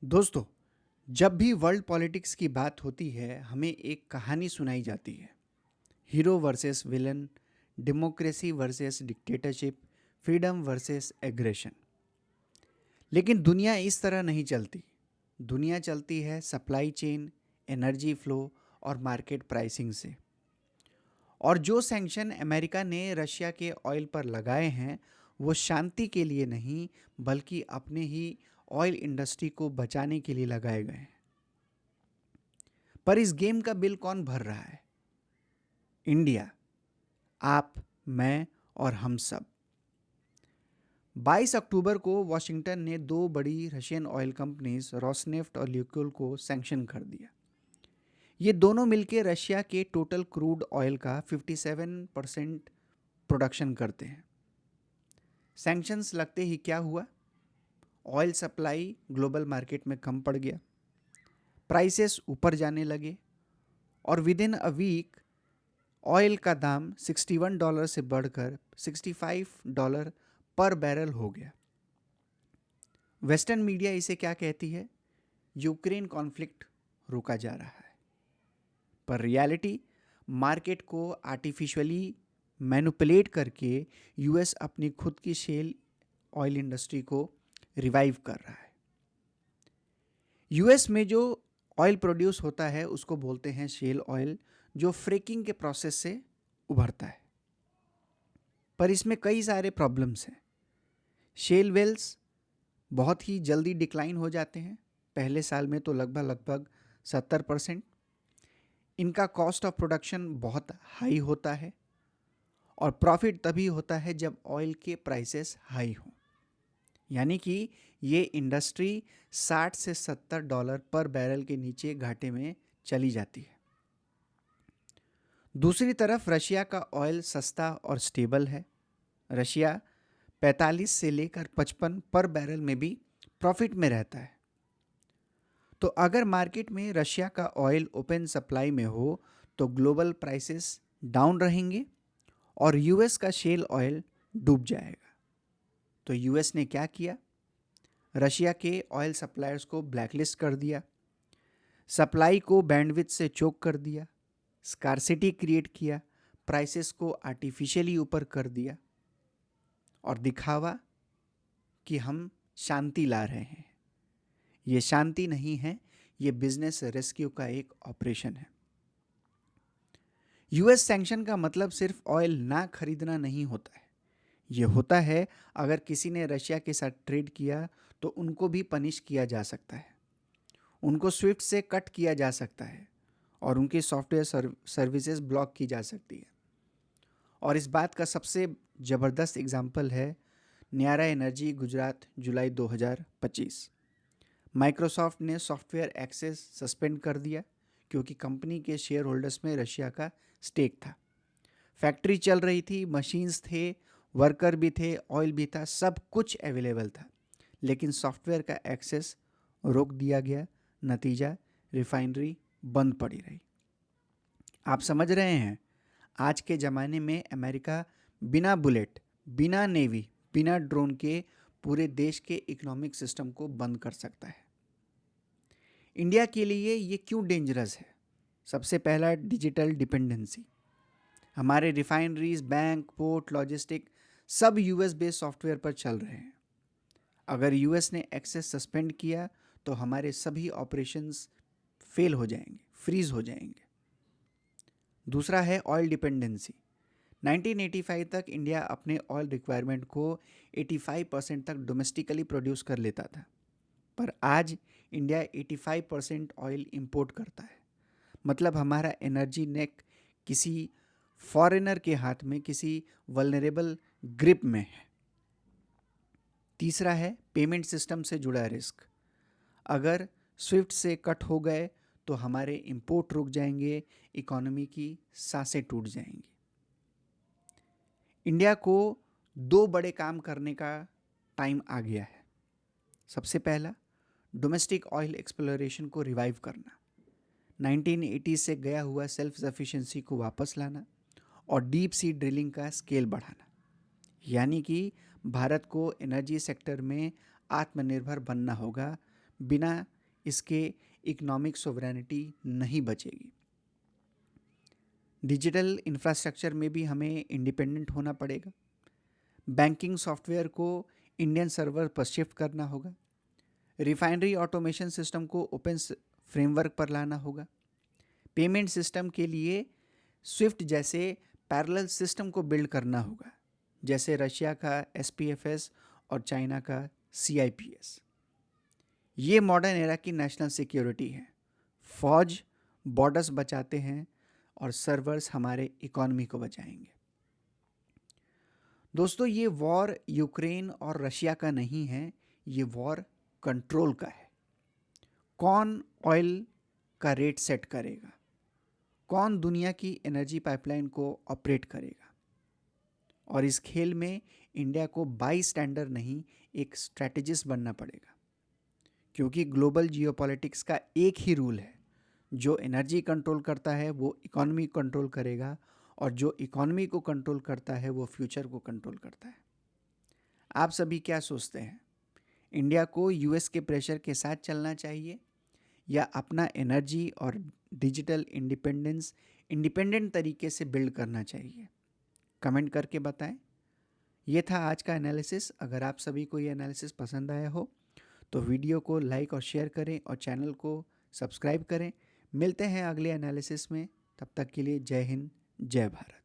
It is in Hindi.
दोस्तों, जब भी वर्ल्ड पॉलिटिक्स की बात होती है, हमें एक कहानी सुनाई जाती है। Hero versus villain, democracy versus dictatorship, freedom versus aggression. लेकिन दुनिया इस तरह नहीं चलती। दुनिया चलती है सप्लाई चेन, एनर्जी फ्लो और मार्केट प्राइसिंग से। और जो सैंक्शन अमेरिका ने रशिया के ऑयल पर लगाए हैं, वो शांति के लिए नहीं, बल्कि अपने ही ऑयल इंडस्ट्री को बचाने के लिए लगाए गए हैं। पर इस गेम का बिल कौन भर रहा है? इंडिया, आप, मैं और हम सब। 22 अक्टूबर को वॉशिंगटन ने दो बड़ी रशियन ऑयल कंपनीज रोसनेफ्ट और ल्यूकोल को सैंक्शन कर दिया। ये दोनों मिलकर रशिया के टोटल क्रूड ऑयल का 57% प्रोडक्शन करते हैं। सैंक्शंस लगते ही क्या हुआ? ऑयल सप्लाई ग्लोबल मार्केट में कम पड़ गया, प्राइसेस ऊपर जाने लगे और within a week oil का दाम $61 से बढ़कर $65 पर बैरल हो गया। वेस्टर्न मीडिया इसे क्या कहती है? यूक्रेन कॉन्फ्लिक्ट रोका जा रहा है। पर रियलिटी, मार्केट को आर्टिफिशियली मैनिपुलेट करके यूएस अपनी खुद की शेल ऑयल इंडस्ट्री को रिवाइव कर रहा है। यूएस में जो ऑयल प्रोड्यूस होता है उसको बोलते हैं शेल ऑयल, जो फ्रेकिंग के प्रोसेस से उभरता है। पर इसमें कई सारे प्रॉब्लम्स हैं। शेल वेल्स बहुत ही जल्दी डिक्लाइन हो जाते हैं, पहले साल में तो लगभग 70%। इनका कॉस्ट ऑफ प्रोडक्शन बहुत हाई होता है और प्रॉफिट तभी होता है जब ऑयल के प्राइसेस हाई हों। यानी कि ये इंडस्ट्री 60 से $70 पर बैरल के नीचे घाटे में चली जाती है। दूसरी तरफ रशिया का ऑयल सस्ता और स्टेबल है। रशिया 45 से लेकर 55 पर बैरल में भी प्रॉफिट में रहता है। तो अगर मार्केट में रशिया का ऑयल ओपन सप्लाई में हो तो ग्लोबल प्राइसेस डाउन रहेंगे और यूएस का शेल ऑयल डूब जाएगा। तो यूएस ने क्या किया? रशिया के ऑयल सप्लायर्स को ब्लैकलिस्ट कर दिया, सप्लाई को बैंडविड्थ से चोक कर दिया, स्कार्सिटी क्रिएट किया, प्राइसेस को आर्टिफिशियली ऊपर कर दिया और दिखावा कि हम शांति ला रहे हैं। ये शांति नहीं है, ये बिजनेस रेस्क्यू का एक ऑपरेशन है। यूएस सैंक्शन का मतलब सिर्फ ऑयल ना खरीदना नहीं होता है। ये होता है अगर किसी ने रशिया के साथ ट्रेड किया तो उनको भी पनिश किया जा सकता है, उनको स्विफ्ट से कट किया जा सकता है और उनकी सॉफ्टवेयर सर्विसेज ब्लॉक की जा सकती है। और इस बात का सबसे ज़बरदस्त एग्जाम्पल है न्यारा एनर्जी गुजरात, जुलाई 2025। माइक्रोसॉफ्ट ने सॉफ्टवेयर एक्सेस सस्पेंड कर दिया क्योंकि कंपनी के शेयर होल्डर्स में रशिया का स्टेक था। फैक्ट्री चल रही थी, मशीन्स थे, वर्कर भी थे, ऑयल भी था, सब कुछ अवेलेबल था, लेकिन सॉफ्टवेयर का एक्सेस रोक दिया गया। नतीजा, रिफाइनरी बंद पड़ी रही। आप समझ रहे हैं, आज के ज़माने में अमेरिका बिना बुलेट, बिना नेवी, बिना ड्रोन के पूरे देश के इकोनॉमिक सिस्टम को बंद कर सकता है। इंडिया के लिए ये क्यों डेंजरस है? सबसे पहला, डिजिटल डिपेंडेंसी। हमारे रिफाइनरीज, बैंक, पोर्ट, लॉजिस्टिक सब यूएस बेस्ड सॉफ्टवेयर पर चल रहे हैं। अगर यूएस ने एक्सेस सस्पेंड किया तो हमारे सभी ऑपरेशंस फेल हो जाएंगे, फ्रीज हो जाएंगे। दूसरा है ऑयल डिपेंडेंसी। 1985 तक इंडिया अपने ऑयल रिक्वायरमेंट को 85% तक डोमेस्टिकली प्रोड्यूस कर लेता था, पर आज इंडिया 85% ऑयल इंपोर्ट करता है। मतलब हमारा एनर्जी नेक किसी फॉरेनर के हाथ में, किसी वल्नरेबल ग्रिप में है। तीसरा है पेमेंट सिस्टम से जुड़ा रिस्क। अगर स्विफ्ट से कट हो गए तो हमारे इंपोर्ट रुक जाएंगे, इकोनॉमी की सांसें टूट जाएंगी। इंडिया को दो बड़े काम करने का टाइम आ गया है। सबसे पहला, डोमेस्टिक ऑयल एक्सप्लोरेशन को रिवाइव करना, 1980 से गया हुआ सेल्फ सफिशिएंसी को वापस लाना और डीप सी ड्रिलिंग का स्केल बढ़ाना। यानी कि भारत को एनर्जी सेक्टर में आत्मनिर्भर बनना होगा बिना इसके इकोनॉमिक सोवरेनिटी नहीं बचेगी। डिजिटल इंफ्रास्ट्रक्चर में भी हमें इंडिपेंडेंट होना पड़ेगा। बैंकिंग सॉफ्टवेयर को इंडियन सर्वर पर शिफ्ट करना होगा। रिफाइनरी ऑटोमेशन सिस्टम को ओपन फ्रेमवर्क पर लाना होगा। पेमेंट सिस्टम के लिए स्विफ्ट जैसे पैरेलल सिस्टम को बिल्ड करना होगा, जैसे रशिया का SPFS और चाइना का CIPS। ये मॉडर्न एरा की नेशनल सिक्योरिटी है। फौज बॉर्डर्स बचाते हैं और सर्वर्स हमारे इकोनॉमी को बचाएंगे। दोस्तों, ये वॉर यूक्रेन और रशिया का नहीं है, ये वॉर कंट्रोल का है। कौन ऑयल का रेट सेट करेगा, कौन दुनिया की एनर्जी पाइपलाइन को ऑपरेट करेगा, और इस खेल में इंडिया को बाई स्टैंडर नहीं, एक स्ट्रैटेजिस्ट बनना पड़ेगा। क्योंकि ग्लोबल जियोपॉलिटिक्स का एक ही रूल है, जो एनर्जी कंट्रोल करता है वो इकोनॉमी कंट्रोल करेगा, और जो इकोनॉमी को कंट्रोल करता है वो फ्यूचर को कंट्रोल करता है। आप सभी क्या सोचते हैं? इंडिया को US के प्रेशर के साथ चलना चाहिए या अपना एनर्जी और डिजिटल इंडिपेंडेंस इंडिपेंडेंट तरीके से बिल्ड करना चाहिए? कमेंट करके बताएं। ये था आज का एनालिसिस। अगर आप सभी को ये एनालिसिस पसंद आया हो तो वीडियो को लाइक और शेयर करें और चैनल को सब्सक्राइब करें। मिलते हैं अगले एनालिसिस में, तब तक के लिए जय हिंद, जय भारत।